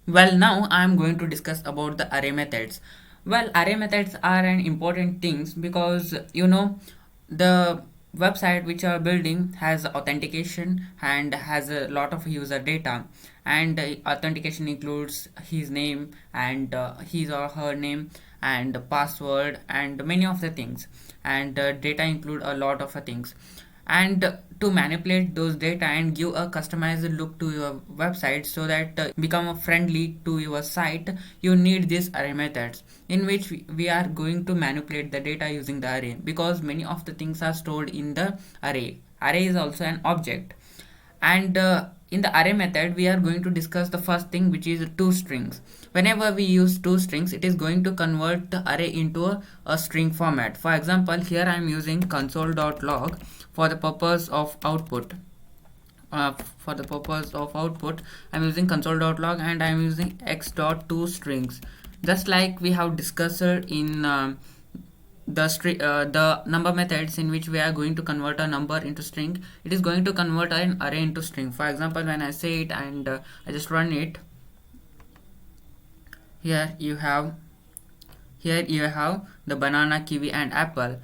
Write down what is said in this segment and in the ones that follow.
Well, now I am going to discuss about the array methods. Well, array methods are an important things because the website which you are building has authentication and has a lot of user data, and authentication includes his name and his or her name and password and many of the things, and data include a lot of things. And to manipulate those data and give a customized look to your website so that become a friendly to your site, you need these array methods in which we are going to manipulate the data using the array, because many of the things are stored in the array is also an object. And in the array method we are going to discuss the first thing, which is two strings. Whenever we use two strings, it is going to convert the array into a string format. For example, here I am using console.log for the purpose of output. For the purpose of output, I'm using console.log and I'm using x.toStrings, just like we have discussed in the number methods, in which we are going to convert a number into string. It is going to convert an array into string. For example, when I say it and I just run it, here you have the banana, kiwi and apple.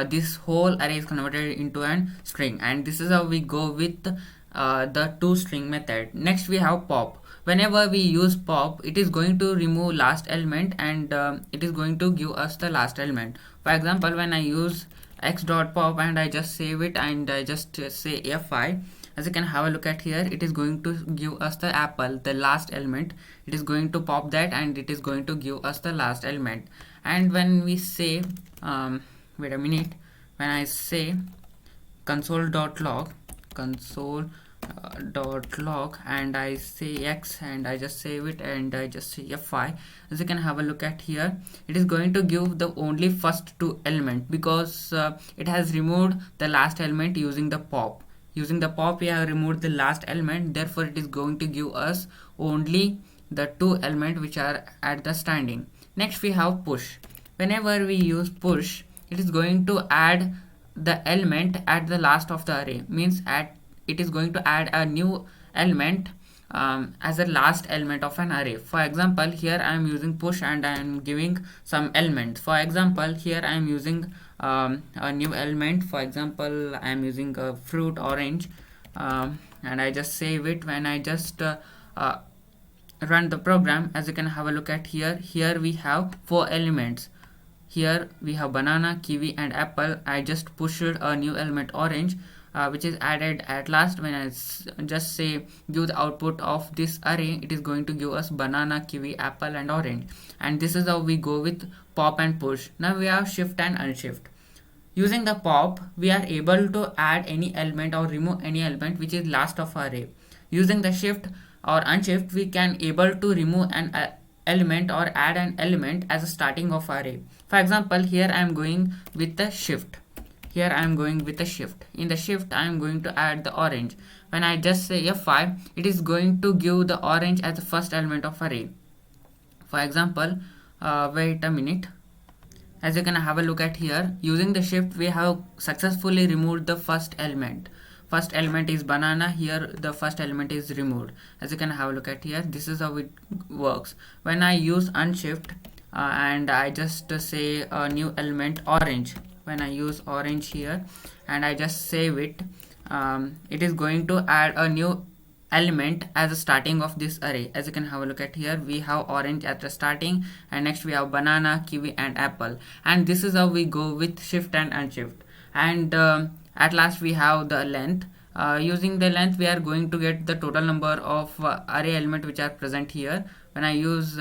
This whole array is converted into an string, and this is how we go with the toString method. Next we have pop. Whenever we use pop, it is going to remove last element, and it is going to give us the last element. For example, when I use x.pop and I just save it and I just say fi, as you can have a look at here, it is going to give us the apple, the last element. It is going to pop that and it is going to give us the last element. And when we say wait a minute, when I say console.log console.log and I say x and I just save it and I just say fi, as you can have a look at here, it is going to give the only first two element, because it has removed the last element using the pop. Using the pop we have removed the last element, therefore it is going to give us only the two element which are at the standing. Next we have push. Whenever we use push, it is going to add the element at the last of the array, means it is going to add a new element as a last element of an array. For example, here I am using push and I am giving some elements. For example, here I am using a new element. For example, I am using a fruit orange, and I just save it. When I just run the program, as you can have a look at here we have four elements. Here we have banana, kiwi and apple. I just pushed a new element orange, which is added at last. When I just say give the output of this array, it is going to give us banana, kiwi, apple and orange. And this is how we go with pop and push. Now we have shift and unshift. Using the pop, we are able to add any element or remove any element which is last of array. Using the shift or unshift, we can able to remove an element or add an element as a starting of array. For example, here I am going with the shift. Here I am going with a shift. In the shift I am going to add the orange. When I just say F5, it is going to give the orange as the first element of array. For example, wait a minute. As you can have a look at here, using the shift we have successfully removed the first element. First element is banana, here the first element is removed. As you can have a look at here, this is how it works. When I use unshift and I just say a new element orange, when I use orange here and I just save it, it is going to add a new element as a starting of this array. As you can have a look at here, we have orange at the starting, and next we have banana, kiwi and apple. And this is how we go with shift and unshift. And at last we have the length. Using the length we are going to get the total number of array element which are present here. When I use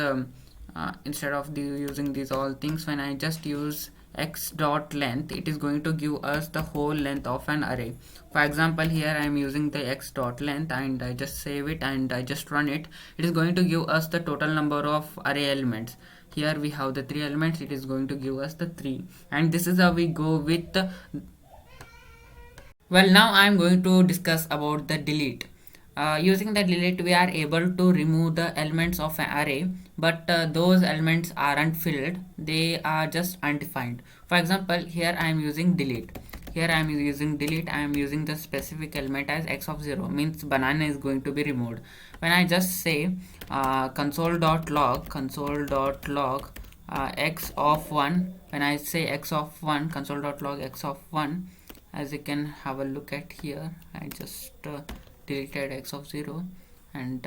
instead of using these all things, when I just use x dot length, it is going to give us the whole length of an array. For example, here I am using the x dot length and I just save it and I just run it. It is going to give us the total number of array elements. Here we have the three elements, it is going to give us the 3. And this is how we go with well, now I am going to discuss about the delete. Using the delete, we are able to remove the elements of an array, but those elements aren't filled, they are just undefined. For example, here I am using delete. Here I am using delete, I am using the specific element as x of 0, means banana is going to be removed. When I just say console.log x of 1. When I say x of 1, console.log x of 1, as you can have a look at here, I just deleted x of 0, and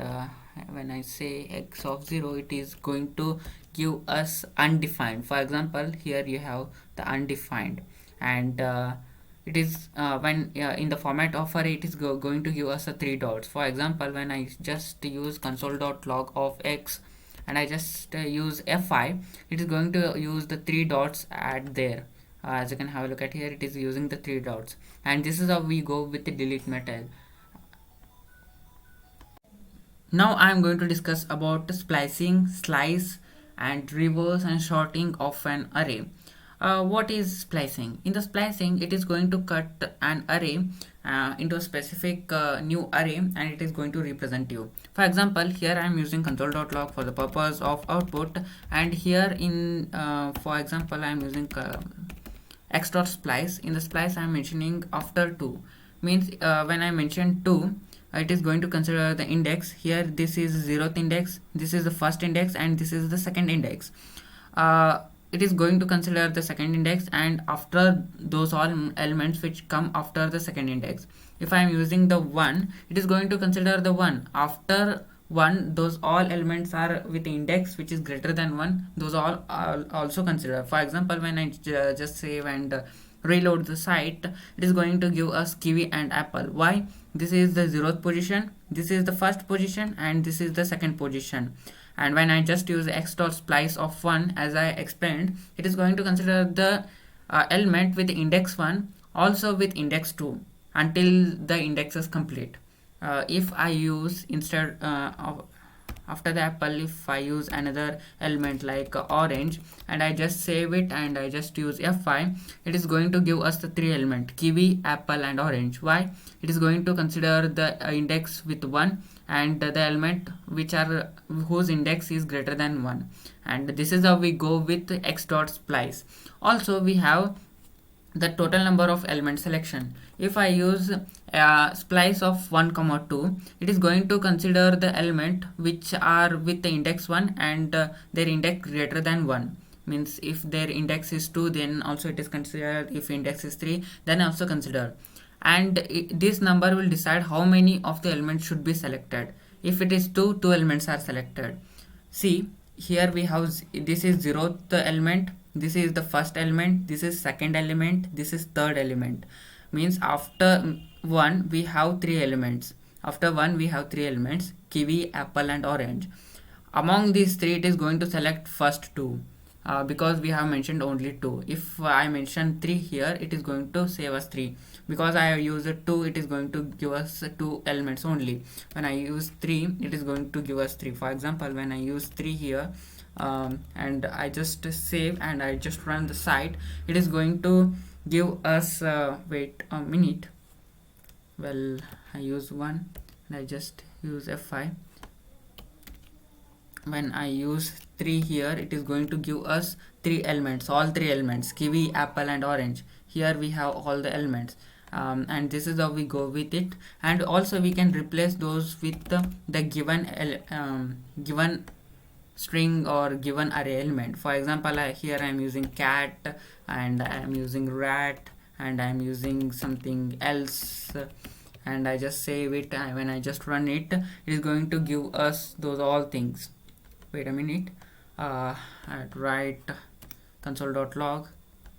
when I say x of 0, it is going to give us undefined. For example, here you have the undefined, and it is when in the format of array, it is going to give us a 3 dots. For example, when I just use console.log of x and I just use fi, it is going to use the 3 dots at there. As you can have a look at here, it is using the 3 dots, and this is how we go with the delete method. Now I am going to discuss about splicing, slice, and reverse and sorting of an array. What is splicing? In the splicing, it is going to cut an array into a specific new array, and it is going to represent you. For example, here I am using console.log for the purpose of output, and here in for example, I am using x.splice. In the splice, I am mentioning after 2, means when I mention 2, it is going to consider the index. Here this is 0th index, this is the first index, and this is the second index. It is going to consider the second index, and after those all elements which come after the second index. If I am using the 1, it is going to consider the 1. After 1, those all elements are with index which is greater than 1, those all are also considered. For example, when I just save and reload the site, it is going to give us kiwi and apple. Why? This is the 0th position, this is the first position, and this is the second position. And when I just use x.splice of 1, as I explained, it is going to consider the element with index 1 also with index 2 until the index is complete. If I use instead of after the apple, if I use another element like orange, and I just save it and I just use fi, it is going to give us the 3 element kiwi, apple, and orange. Why? It is going to consider the index with 1 and the element which are whose index is greater than 1, and this is how we go with x.splice. Also, we have the total number of element selection. If I use splice of 1, 2, it is going to consider the element which are with the index 1 and their index greater than 1. Means if their index is 2, then also it is considered. If index is 3, then also consider. And this number will decide how many of the elements should be selected. If it is 2, 2 elements are selected. See, here we have this is 0th element, this is the first element, this is second element, this is third element. Means after 1 we have 3 elements. After 1 we have 3 elements, kiwi, apple, and orange. Among these 3, it is going to select first 2. Because we have mentioned only 2. If I mention 3 here, it is going to save us 3. Because I have used 2, it is going to give us 2 elements only. When I use 3, it is going to give us 3. For example, when I use 3 here, and I just save and I just run the site, it is going to give us wait a minute. Well, I use 1 and I just use fi. When I use 3 here, it is going to give us 3 elements, all 3 elements, kiwi, apple, and orange. Here we have all the elements, and this is how we go with it. And also we can replace those with the given string or given array element. For example, here I am using cat, and I am using rat, and I am using something else, and I just save it, and when I just run it, it is going to give us those all things. Wait a minute, at write console.log,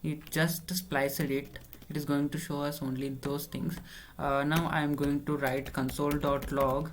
it just spliced it, it is going to show us only those things. Now I am going to write console.log,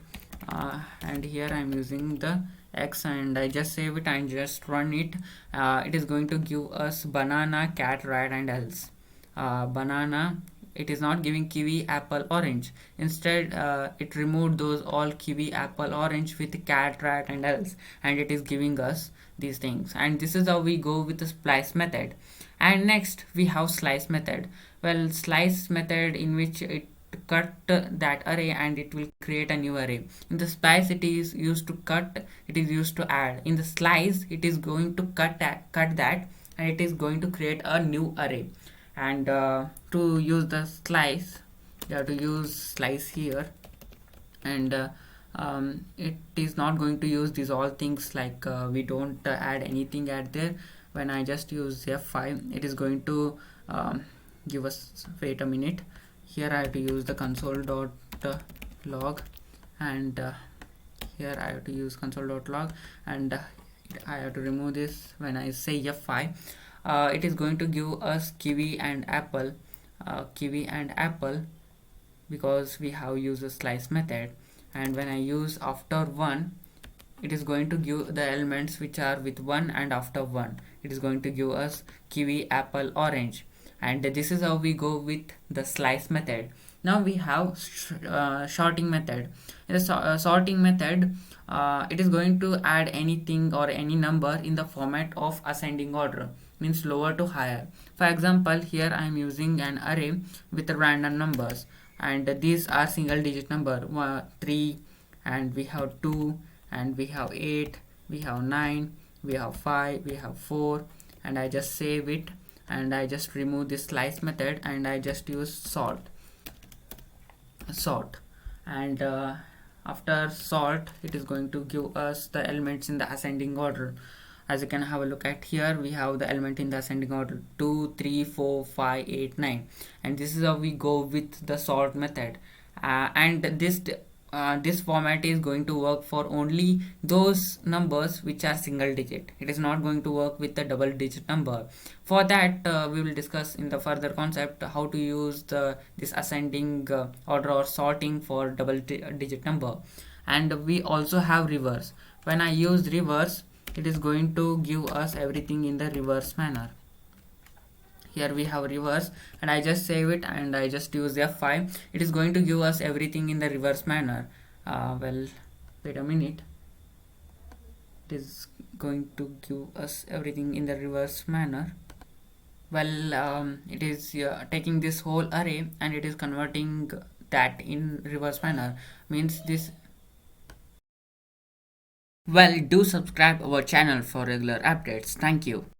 and here I am using the x, and I just save it and just run it. It is going to give us banana, cat, rat, and else. Banana, it is not giving kiwi, apple, orange. Instead, it removed those all kiwi, apple, orange with cat, rat, and else, and it is giving us these things. And this is how we go with the splice method. And next we have slice method. Well, slice method in which it cut that array and it will create a new array. In the splice, it is used to cut, it is used to add. In the slice, it is going to cut that and it is going to create a new array. And to use the slice, you have to use slice here, and it is not going to use these all things, like we don't add anything at there. When I just use F5, it is going to give us, wait a minute, here I have to use the console.log, and here I have to use console.log, and I have to remove this. When I say F5, it is going to give us kiwi and apple, because we have used a slice method. And when I use after 1, it is going to give the elements which are with 1, and after 1 it is going to give us kiwi, apple, orange. And this is how we go with the slice method. Now we have sorting method. In the sorting method, it is going to add anything or any number in the format of ascending order, means lower to higher. For example, here I am using an array with random numbers, and these are single digit number, 3, and we have 2, and we have 8, we have 9, we have 5, we have 4. And I just save it, and I just remove this slice method, and I just use sort. And after sort, it is going to give us the elements in the ascending order. As you can have a look at here, we have the element in the ascending order 2, 3, 4, 5, 8, 9, and this is how we go with the sort method. And this format is going to work for only those numbers which are single digit. It is not going to work with the double digit number. For that, we will discuss in the further concept how to use this ascending order or sorting for double digit number. And we also have reverse. When I use reverse, it is going to give us everything in the reverse manner. Here we have reverse, and I just save it, and I just use F5. It is going to give us everything in the reverse manner. Well, wait a minute, it is going to give us everything in the reverse manner. Well, it is taking this whole array, and it is converting that in reverse manner, means this. Well, do subscribe our channel for regular updates. Thank you.